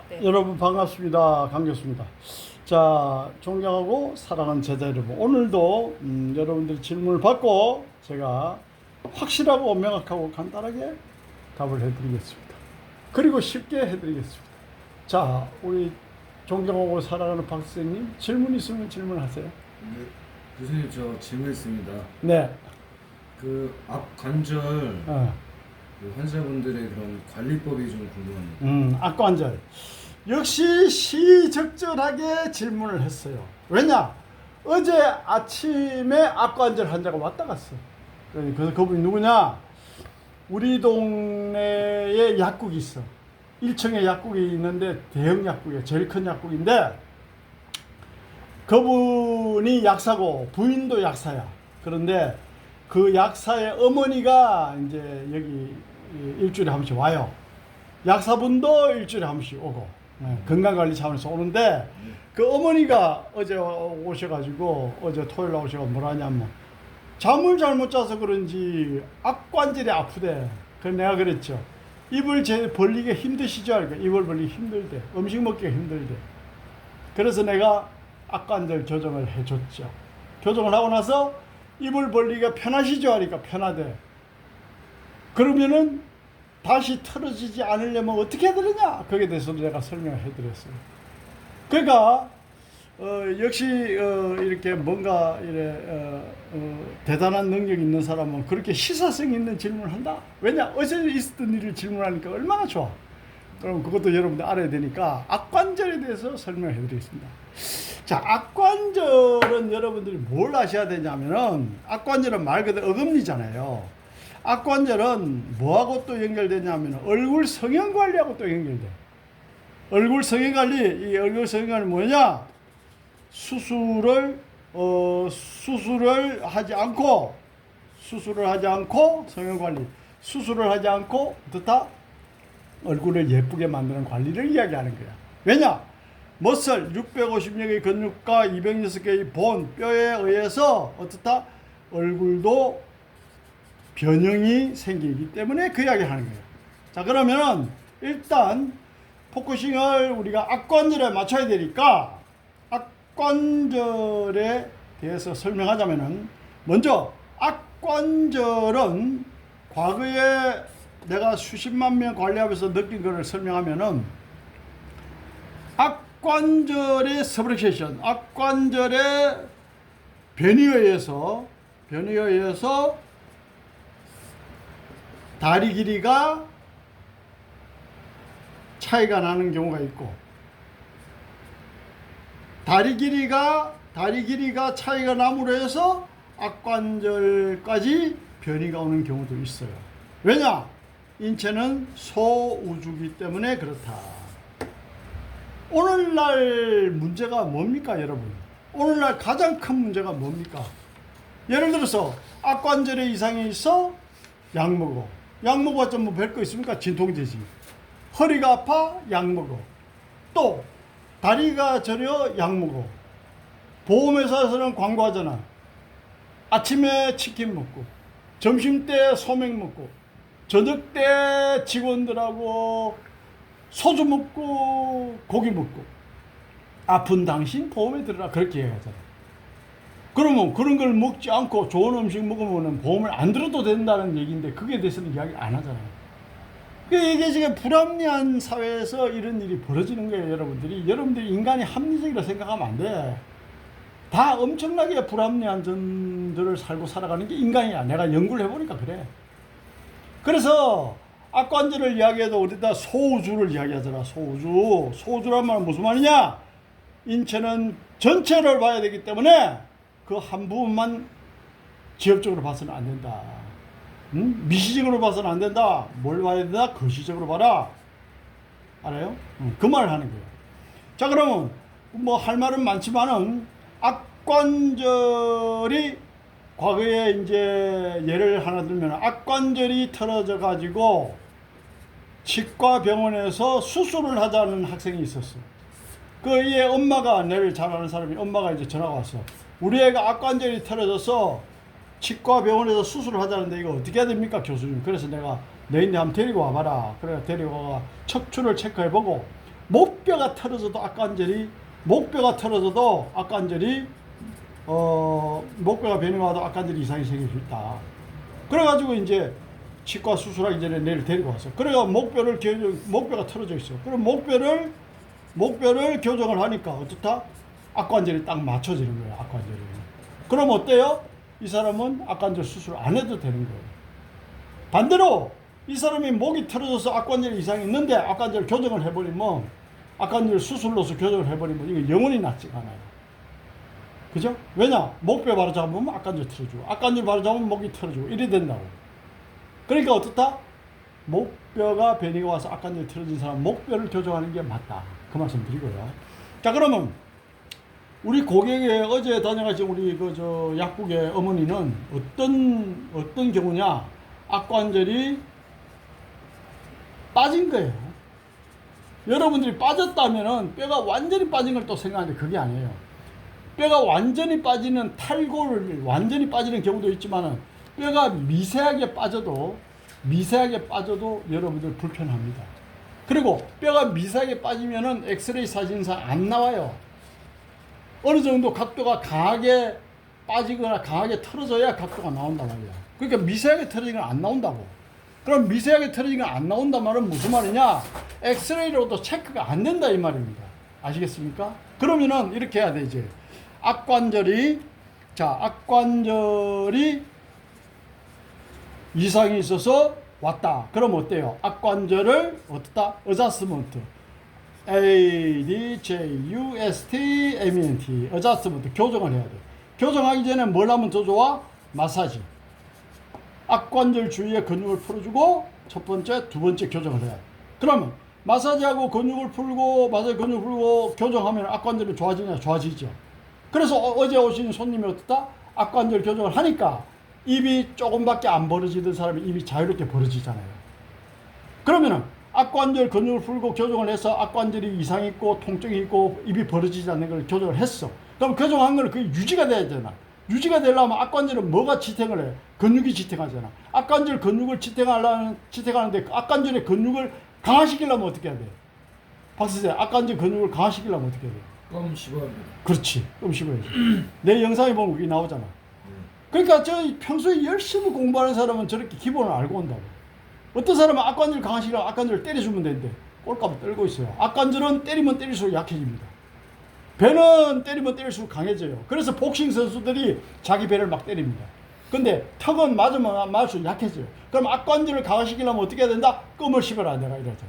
네. 여러분 반갑습니다. 강교수입니다. 자, 존경하고 사랑하는 제자 여러분, 오늘도 여러분들 질문을 받고 제가 확실하고 명확하고 간단하게 답을 해드리겠습니다. 그리고 쉽게 해드리겠습니다. 자, 우리 존경하고 사랑하는 박 선생님, 질문 있으면 질문하세요. 네, 교수님 저 질문 있습니다. 네. 그 앞 관절 어. 그 환자분들의 그런 관리법이 좀 궁금합니다. 악관절. 역시 시적절하게 질문을 했어요. 왜냐? 어제 아침에 악관절 환자가 왔다 갔어. 그래서 그분이 누구냐? 우리 동네에 약국이 있어. 1층에 약국이 있는데 대형 약국이에요. 제일 큰 약국인데 그분이 약사고 부인도 약사야. 그런데 그 약사의 어머니가 이제 여기 일주일에 한 번씩 와요. 약사분도 일주일에 한 번씩 오고, 건강관리 차원에서 오는데, 그 어머니가 어제 오셔가지고, 어제 토요일 날 오셔가지고 뭐라 하냐면, 잠을 잘못 자서 그런지 악관절이 아프대. 그래서 내가 그랬죠. 입을 벌리기 힘드시죠? 그러니까 입을 벌리기 힘들대. 음식 먹기가 힘들대. 그래서 내가 악관절 교정을 해줬죠. 교정을 하고 나서 입을 벌리기가 편하시죠? 하니까 편하대. 그러면은 다시 틀어지지 않으려면 어떻게 해야 되느냐? 거기에 대해서도 내가 설명을 해드렸어요. 그러니까 역시 이렇게 뭔가 대단한 능력이 있는 사람은 그렇게 시사성 있는 질문을 한다. 왜냐? 어제 있었던 일을 질문하니까 얼마나 좋아. 그럼 그것도 여러분들 알아야 되니까 악관절에 대해서 설명해 드리겠습니다. 자, 악관절은 여러분들이 뭘 아셔야 되냐면은, 악관절은 말 그대로 어금니잖아요. 악관절은 뭐하고 또 연결되냐면 얼굴 성형 관리하고 또 연결돼. 얼굴 성형 관리, 이 얼굴 성형 관리 뭐냐? 수술을 하지 않고 성형 관리, 수술을 하지 않고 어떻다? 얼굴을 예쁘게 만드는 관리를 이야기하는 거야. 왜냐? 머슬 650여 개의 근육과 206개의 본, 뼈에 의해서 어떻다? 얼굴도 변형이 생기기 때문에 그 이야기 하는 거예요. 자, 그러면은 일단 포커싱을 우리가 악관절에 맞춰야 되니까 악관절에 대해서 설명하자면은, 먼저 악관절은 과거에 내가 수십만 명 관리하면서 느낀 것을 설명하면은, 악관절의 서브렉세이션, 악관절의 변이에 의해서 다리 길이가 차이가 나는 경우가 있고, 다리 길이가 차이가 남으로 해서 악관절까지 변이가 오는 경우도 있어요. 왜냐? 인체는 소우주기 때문에 그렇다. 오늘날 문제가 뭡니까, 여러분? 오늘날 가장 큰 문제가 뭡니까? 예를 들어서 악관절에 이상이 있어, 약 먹어. 약 먹어봤자 뭐 별거 있습니까? 진통제지. 허리가 아파, 약 먹어. 또 다리가 저려, 약 먹어. 보험회사에서는 광고하잖아. 아침에 치킨 먹고, 점심때 소맥 먹고, 저녁 때 직원들하고 소주 먹고 고기 먹고, 아픈 당신 보험에 들어라, 그렇게 얘기하잖아. 그러면 그런 걸 먹지 않고 좋은 음식 먹으면 보험을 안 들어도 된다는 얘기인데, 그게 대해서는 이야기 안 하잖아요. 이게 지금 불합리한 사회에서 이런 일이 벌어지는 거예요. 여러분들이 인간이 합리적이라 생각하면 안 돼. 다 엄청나게 불합리한 점들을 살고 살아가는 게 인간이야. 내가 연구를 해보니까 그래. 그래서 악관절을 이야기해도 우리가 소우주를 이야기하잖아. 소우주란 말은 무슨 말이냐? 인체는 전체를 봐야 되기 때문에 그 한 부분만 지엽적으로 봐서는 안 된다. 미시적으로 봐서는 안 된다. 뭘 봐야 된다? 거시적으로 봐라. 알아요? 그 말을 하는 거예요. 자, 그러면 뭐 할 말은 많지만은, 악관절이 과거에 이제 예를 하나 들면, 악관절이 틀어져 가지고 치과 병원에서 수술을 하자는 학생이 있었어. 그 얘 엄마가, 내를 잘 아는 사람이 엄마가 이제 전화가 왔어. 우리 애가 악관절이 틀어져서 치과 병원에서 수술을 하자는데 이거 어떻게 해야 됩니까, 교수님? 그래서 내가 너희들 한번 데리고 와봐라. 그래 데리고 와 척추를 체크해보고 목뼈가 틀어져도 악관절이 목뼈가 틀어져도 악관절이 목뼈가 변형와도 악관절 이상이 생길 수 있다. 그래가지고 이제 치과 수술하기 전에 내일 데리고 왔어. 그래가 목뼈가 틀어져 있어. 그럼 목뼈를 교정을 하니까 어떻다? 악관절이 딱 맞춰지는 거예요. 악관절이. 그럼 어때요? 이 사람은 악관절 수술 안 해도 되는 거예요. 반대로 이 사람이 목이 틀어져서 악관절 이상이 있는데 악관절 교정을 해버리면 악관절 수술로서 교정을 해버리면 이거 영원히 낫지가 않아요. 그죠? 왜냐? 목뼈 바로 잡으면 악관절 틀어주고 악관절 바로 잡으면 목이 틀어주고 이래 된다고. 그러니까 어떻다? 목뼈가 변이가 와서 악관절 틀어진 사람 목뼈를 교정하는 게 맞다. 그 말씀 드리고요. 자, 그러면 우리 고객의 어제 다녀가신 우리 약국의 어머니는 어떤 경우냐? 악관절이 빠진 거예요. 여러분들이 빠졌다면은 뼈가 완전히 빠진 걸 또 생각하는데 그게 아니에요. 뼈가 완전히 빠지는 탈골 완전히 빠지는 경우도 있지만은 뼈가 미세하게 빠져도 여러분들 불편합니다. 그리고 뼈가 미세하게 빠지면은 엑스레이 사진상 안 나와요. 어느 정도 각도가 강하게 빠지거나 강하게 틀어져야 각도가 나온단 말이야. 그러니까 미세하게 틀어지는 건 안 나온다고. 그럼 미세하게 틀어지는 건 안 나온단 말은 무슨 말이냐? 엑스레이로도 체크가 안 된다 이 말입니다. 아시겠습니까? 그러면은 이렇게 해야 돼 이제. 악관절이 이상이 있어서 왔다. 그럼 어때요? 악관절을 어떻다? 어자스먼트. ADJUSTMENT 어자스먼트 교정을 해야 돼. 교정하기 전에 뭘 하면 더 좋아? 마사지. 악관절 주위의 근육을 풀어주고 첫 번째, 두 번째 교정을 해야 돼. 그러면 마사지하고 근육을 풀고 교정하면 악관절이 좋아지냐? 좋아지죠. 그래서 어제 오신 손님이 어떻다? 악관절 교정을 하니까 입이 조금밖에 안 벌어지던 사람이 입이 자유롭게 벌어지잖아요. 그러면은 악관절 근육을 풀고 교정을 해서 악관절이 이상이 있고 통증이 있고 입이 벌어지지 않는 걸 교정을 했어. 그럼 교정한 걸 그게 유지가 돼야 되나? 유지가 되려면 악관절은 뭐가 지탱을 해? 근육이 지탱하잖아. 악관절 근육을 지탱하는데 악관절의 근육을 강화시키려면 어떻게 해야 돼? 박수세요. 악관절 근육을 강화시키려면 어떻게 해야 돼? 껌 씹어야 돼. 그렇지. 껌 씹어야지. 내 영상에 보면 그게 나오잖아. 그러니까 평소에 열심히 공부하는 사람은 저렇게 기본을 알고 온다고. 어떤 사람은 악관절 강화시키려면 악관절을 때려주면 되는데 꼴값을 떨고 있어요. 악관절은 때리면 때릴수록 약해집니다. 배는 때리면 때릴수록 강해져요. 그래서 복싱 선수들이 자기 배를 막 때립니다. 근데 턱은 맞으면 맞을수록 약해져요. 그럼 악관절을 강화시키려면 어떻게 해야 된다? 껌을 씹어라 내가 이러죠.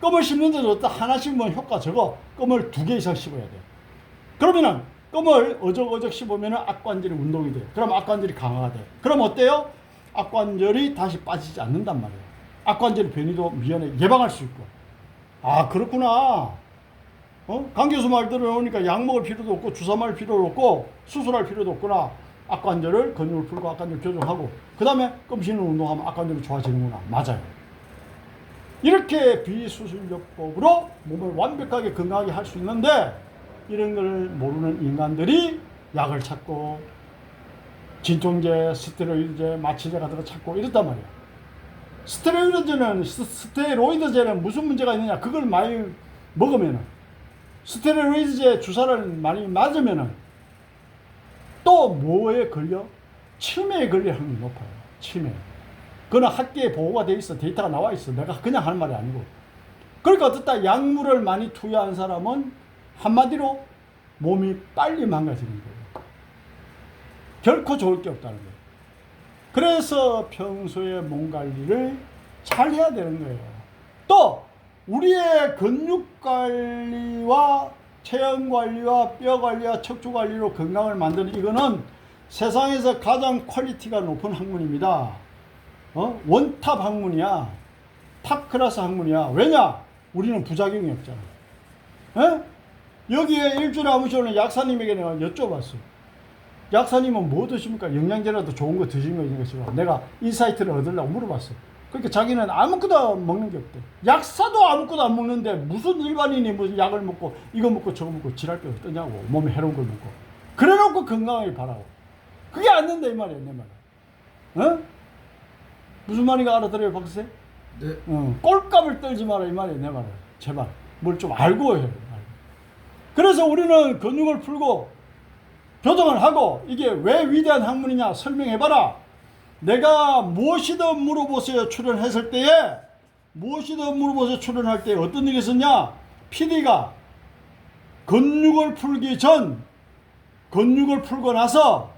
껌을 씹는데도 하나 씹으면 효과 적어. 껌을 2개 이상 씹어야 돼. 그러면은 껌을 어적어적 씹으면 악관절이 운동이 돼. 그럼 악관절이 강화가 돼. 그럼 어때요? 악관절이 다시 빠지지 않는단 말이에요. 악관절 변이도 미연에 예방할 수 있고. 아, 그렇구나. 강 교수 말 들어오니까 약 먹을 필요도 없고 주사 맞을 필요도 없고 수술할 필요도 없구나. 악관절을 근육을 풀고 악관절 교정하고 그 다음에 껌 씹는 운동하면 악관절이 좋아지는구나. 맞아요. 이렇게 비수술요법으로 몸을 완벽하게 건강하게 할 수 있는데 이런 걸 모르는 인간들이 약을 찾고 진통제, 스테로이드제, 마취제 같은 거 찾고 이랬단 말이야. 스테로이드제는 무슨 문제가 있느냐? 그걸 많이 먹으면은 스테로이드제 주사를 많이 맞으면은 또 뭐에 걸려? 치매에 걸릴 확률이 높아요. 치매. 그거는 학계에 보고가 돼 있어. 데이터가 나와 있어. 내가 그냥 하는 말이 아니고. 그러니까 어떻다 약물을 많이 투여한 사람은 한마디로 몸이 빨리 망가지는 거예요. 결코 좋을 게 없다는 거예요. 그래서 평소에 몸 관리를 잘 해야 되는 거예요. 또 우리의 근육 관리와 체형 관리와 뼈 관리와 척추 관리로 건강을 만드는 이거는 세상에서 가장 퀄리티가 높은 학문입니다. 원탑 학문이야. 탑 클래스 학문이야. 왜냐? 우리는 부작용이 없잖아. 여기에 일주일에 한 번씩 오는 약사님에게 내가 여쭤봤어. 약사님은 뭐 드십니까? 영양제라도 좋은 거 드시는 것이고 내가 인사이트를 얻으려고 물어봤어. 그러니까 자기는 아무것도 먹는 게 없대. 약사도 아무것도 안 먹는데 무슨 일반인이 무슨 약을 먹고 이거 먹고 저거 먹고 지랄 게 어떠냐고. 몸에 해로운 걸 먹고. 그래놓고 건강하게 바라고. 그게 안 된다 이 말이야 내 말은. 무슨 말인가 알아들어요 박수님? 네. 꼴값을 떨지 마라 이 말이야 내 말은. 제발. 뭘 좀 알고 해요. 그래서 우리는 근육을 풀고 교정을 하고 이게 왜 위대한 학문이냐 설명해봐라. 내가 무엇이든 물어보세요 출연했을 때에 무엇이든 물어보세요 출연할 때 어떤 일이 있었냐. PD가 근육을 풀기 전, 근육을 풀고 나서,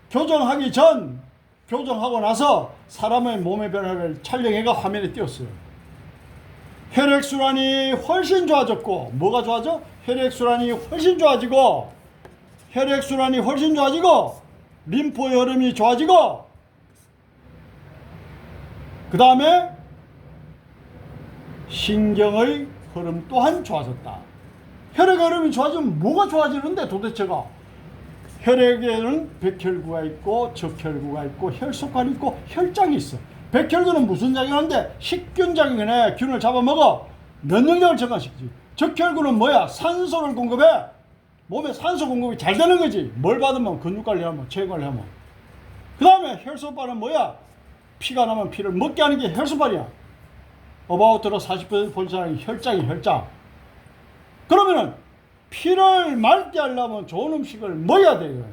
교정하기 전, 교정하고 나서 사람의 몸의 변화를 촬영해가 화면에 띄웠어요. 혈액순환이 훨씬 좋아졌고, 뭐가 좋아져? 혈액순환이 훨씬 좋아지고, 혈액순환이 훨씬 좋아지고, 림프의 흐름이 좋아지고, 그 다음에 신경의 흐름 또한 좋아졌다. 혈액 흐름이 좋아지면 뭐가 좋아지는데 도대체가? 혈액에는 백혈구가 있고 적혈구가 있고 혈소관이 있고 혈장이 있어. 백혈구는 무슨 작용하는데? 식균 작용해. 균을 잡아먹어 면역력을 증가시키지. 적혈구는 뭐야? 산소를 공급해. 몸에 산소 공급이 잘 되는 거지. 뭘 받으면? 근육관리하면, 체육관리하면. 그 다음에 혈소발은 뭐야? 피가 나면 피를 먹게 하는 게 혈소발이야. 어바웃으로 40% 본 사람이 혈장이 혈장. 그러면은 피를 맑게 하려면 좋은 음식을 먹어야 돼요.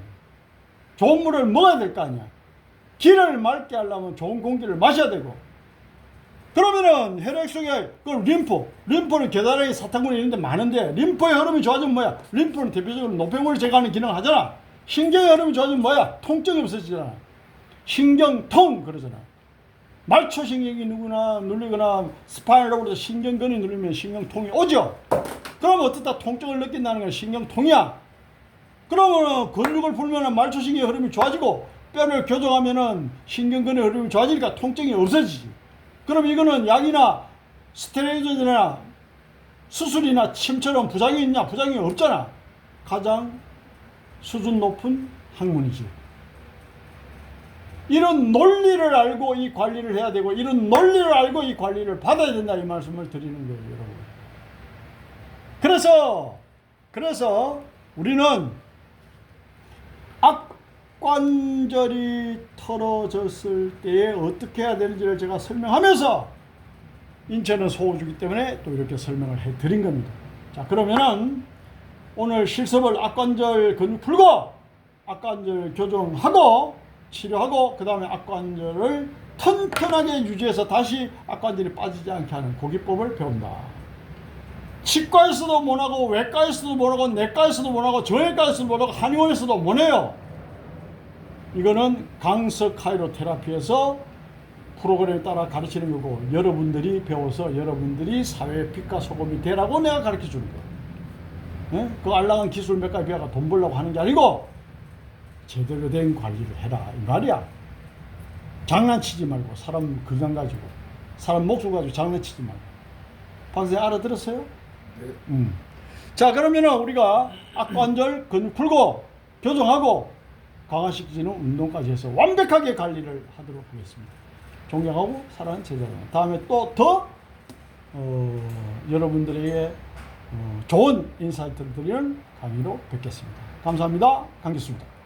좋은 물을 먹어야 될 거 아니야. 기를 맑게 하려면 좋은 공기를 마셔야 되고. 그러면은 혈액 속에 그 림프는 계단에 사탕군이 있는데 많은데 림프의 흐름이 좋아지면 뭐야? 림프는 대표적으로 노폐물을 제거하는 기능을 하잖아. 신경의 흐름이 좋아지면 뭐야? 통증이 없어지잖아. 신경통 그러잖아. 말초신경이 누구나 눌리거나 스파이널로브로 신경근이 눌리면 신경통이 오죠. 그럼 어떻다 통증을 느낀다는 건 신경통이야. 그러면 근육을 풀면 말초신경의 흐름이 좋아지고 뼈를 교정하면 신경근의 흐름이 좋아지니까 통증이 없어지지. 그럼 이거는 약이나 스테로이드나 수술이나 침처럼 부작용이 있냐? 부작용이 없잖아. 가장 수준 높은 학문이지. 이런 논리를 알고 이 관리를 해야 되고 이런 논리를 알고 이 관리를 받아야 된다 이 말씀을 드리는 거예요, 여러분. 그래서 우리는 악관절이 털어졌을 때에 어떻게 해야 되는지를 제가 설명하면서 인체는 소우주기 때문에 또 이렇게 설명을 해드린 겁니다. 자, 그러면은 오늘 실습을 악관절 근육 풀고 악관절 교정하고 치료하고 그 다음에 악관절을 튼튼하게 유지해서 다시 악관절이 빠지지 않게 하는 그 기법을 배운다. 치과에서도 못하고 외과에서도 못하고 내과에서도 못하고 정형외과에서도 못하고 한의원에서도 못해요. 이거는 강석 카이로테라피에서 프로그램에 따라 가르치는 거고 여러분들이 배워서 여러분들이 사회의 빛과 소금이 되라고 내가 가르쳐 주는 거예요. 네? 그 알랑한 기술 몇 가지 배워가 돈 벌려고 하는 게 아니고 제대로 된 관리를 해라 이 말이야. 장난치지 말고 사람 건강 가지고 사람 목숨 가지고 장난치지 말고. 박사님 알아들었어요? 네. 자, 그러면은 우리가 악관절 근육 풀고 교정하고 강화시키는 운동까지 해서 완벽하게 관리를 하도록 하겠습니다. 존경하고 사랑하는 제자들, 다음에 또 더 여러분들에게 좋은 인사이트를 드리는 강의로 뵙겠습니다. 감사합니다. 강기수입니다.